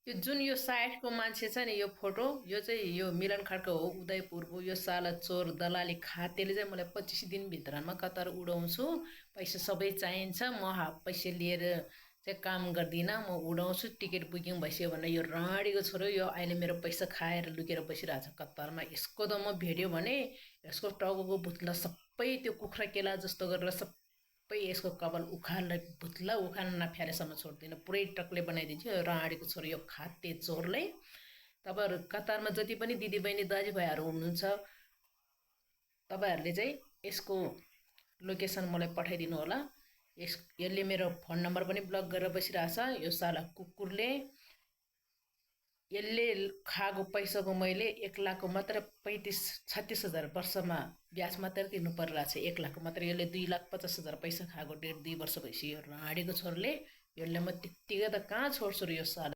यो जुन यो साइटको मान्छे छ नि यो फोटो यो चाहिँ यो मिलन खड्का हो उदयपुरको। यो साला चोर दलाली खातेले चाहिँ मलाई 25 दिनभित्रमा कतार उडाउँछु, पैसा सबै चाहिन्छ, म हाफ पैसा लिएर चाहिँ काम गर्दिनँ, म उडाउँछु, टिकट बुकिङ भइसक्यो भने यो राँडीको छोरो यो अहिले मेरो पैसा खाएर लुकेर बसिरहेको छ कतारमा। यसको त म भेट्यो भने यसको टाउको भुत्ला सबै त्यो कुखुरा केला जस्तो गरेर सबै यसको कपाल उखालेर भुत्ला उखाल्न नफ्यालेसम्म छोड्दिनँ, पुरै टक्ले बनाइदिन्छु यो राँडीको छोरो यो खाते चोरलाई। तपाईँहरू कतारमा जति पनि दिदीबहिनी दाजुभाइहरू हुनुहुन्छ तपाईँहरूले चाहिँ यसको लोकेसन मलाई पठाइदिनु होला। यसले मेरो फोन नम्बर पनि ब्लक गरेर बसिरहेछ यो साला कुकुरले। यसले खाएको पैसाको मैले 1 लाखको मात्र 35-36 हजार वर्षमा ब्याज मात्र तिर्नु परिरहेछ। 1 लाखको मात्र यसले 2,50,000 पैसा खाएको 1.5-2 वर्ष भइसक्यो राँडीको छोरले। यसले म त्यत्तिकै त कहाँ छोड्छु र यो साला।